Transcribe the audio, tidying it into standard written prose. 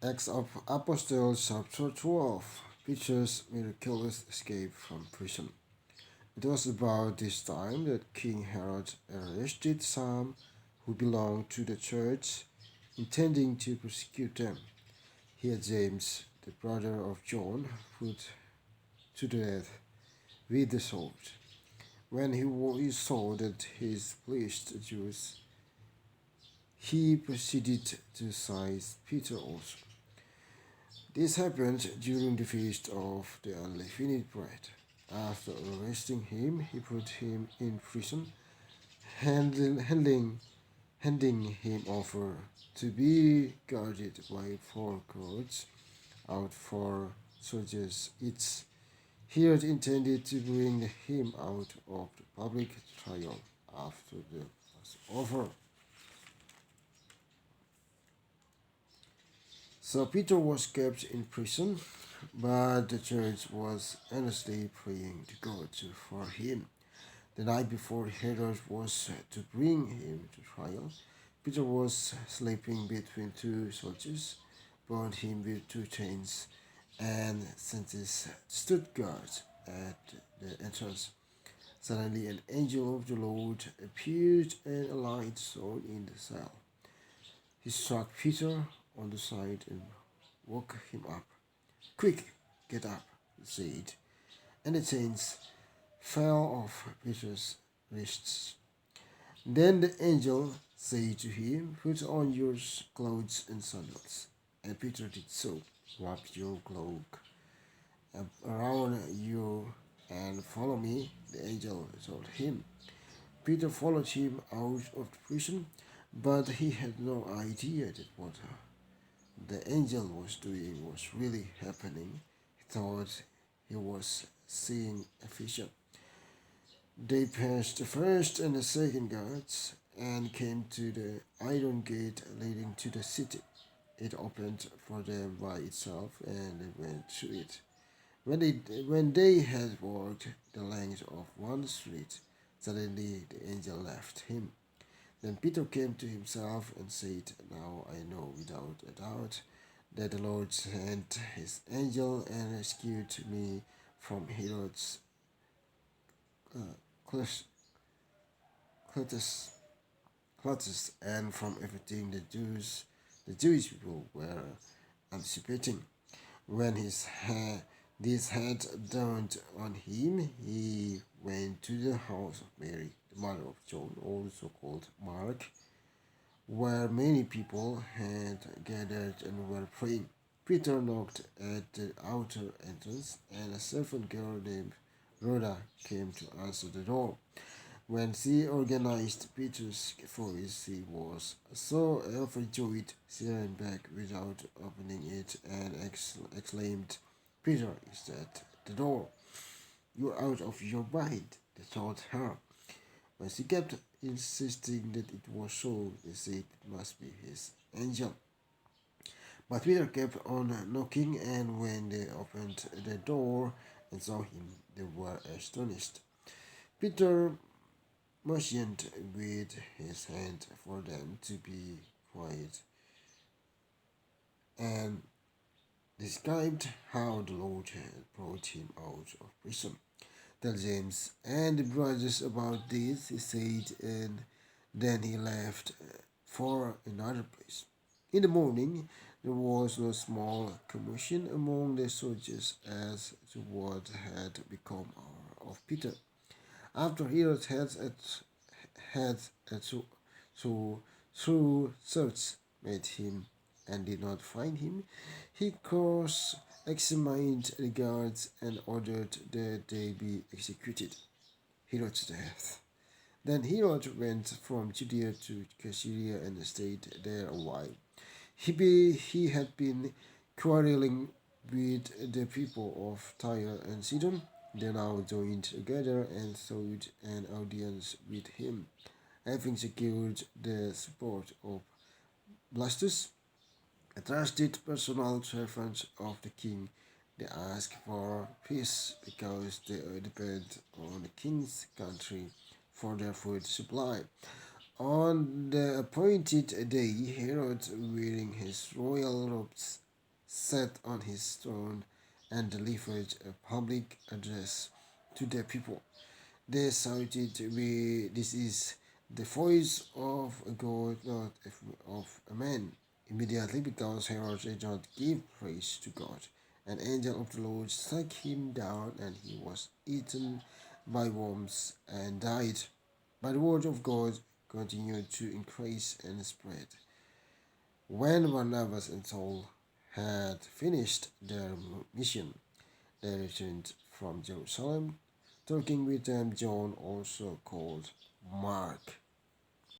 Acts of Apostles chapter 12 Peter's miraculous escape from prison. It was about this time that King Herod arrested some who belonged to the church, intending to persecute them. He had James, the brother of John, put to death with the sword. When he saw that he pleased the Jews, he proceeded to seize Peter also. This happened during the feast of the unleavened bread. After arresting him, he put him in prison, handing him over to be guarded by four guards out for soldiers each. Herod intended to bring him out of the public trial after the Passover. So Peter was kept in prison, but the church was earnestly praying to God for him. The night before Herod was to bring him to trial, Peter was sleeping between two soldiers, bound him with two chains, and sentries stood guard at the entrance. Suddenly an angel of the Lord appeared and a light shone in the cell. He struck Peter on the side and woke him up. Quick, get up, he said, and the chains fell off Peter's wrists. Then the angel said to him, put on your clothes and sandals. And Peter did so. Wrap your cloak around you and follow me, the angel told him. Peter followed him out of the prison, but he had no idea that what the angel was doing was really happening. He thought he was seeing a vision. They passed the first and the second guards and came to the iron gate leading to the city. It opened for them by itself, and they went through it. When they had walked the length of one street, suddenly the angel left him. Then Peter came to himself and said, now I know without a doubt that the Lord sent his angel and rescued me from Herod's clutches, clutches and from everything the Jewish people were anticipating. When this had dawned on him, he went to the house of Mary, the mother of John, also called Mark, where many people had gathered and were praying. Peter knocked at the outer entrance, and a servant girl named Rhoda came to answer the door. When she recognized Peter's voice, she was so overjoyed she ran back without opening it and exclaimed, Peter is at the door. You're out of your mind, they told her. But she kept insisting that it was so. They said it must be his angel. But Peter kept on knocking, and when they opened the door and saw him, they were astonished. Peter motioned with his hand for them to be quiet and described how the Lord had brought him out of prison. Tell James and the brothers about this, he said, and then he left for another place. In the morning, there was a small commotion among the soldiers as to what had become of Peter. After Herod had so through search made him and did not find him, he cross-examined the guards and ordered that they be executed. Herod's death. Then Herod went from Judea to Caesarea and stayed there a while. He had been quarreling with the people of Tyre and Sidon. They now joined together and sought an audience with him. Having secured the support of Blastus, a trusted personal servant of the king, they asked for peace because they depend on the king's country for their food supply. On the appointed day, Herod, wearing his royal robes, sat on his throne and delivered a public address to the people. They shouted, This is the voice of a God, not of a man. Immediately, because Herod did not give praise to God, an angel of the Lord struck him down, and he was eaten by worms and died. But the word of God continued to increase and spread. When Barnabas and Saul had finished their mission, they returned from Jerusalem, taking with them John, also called Mark.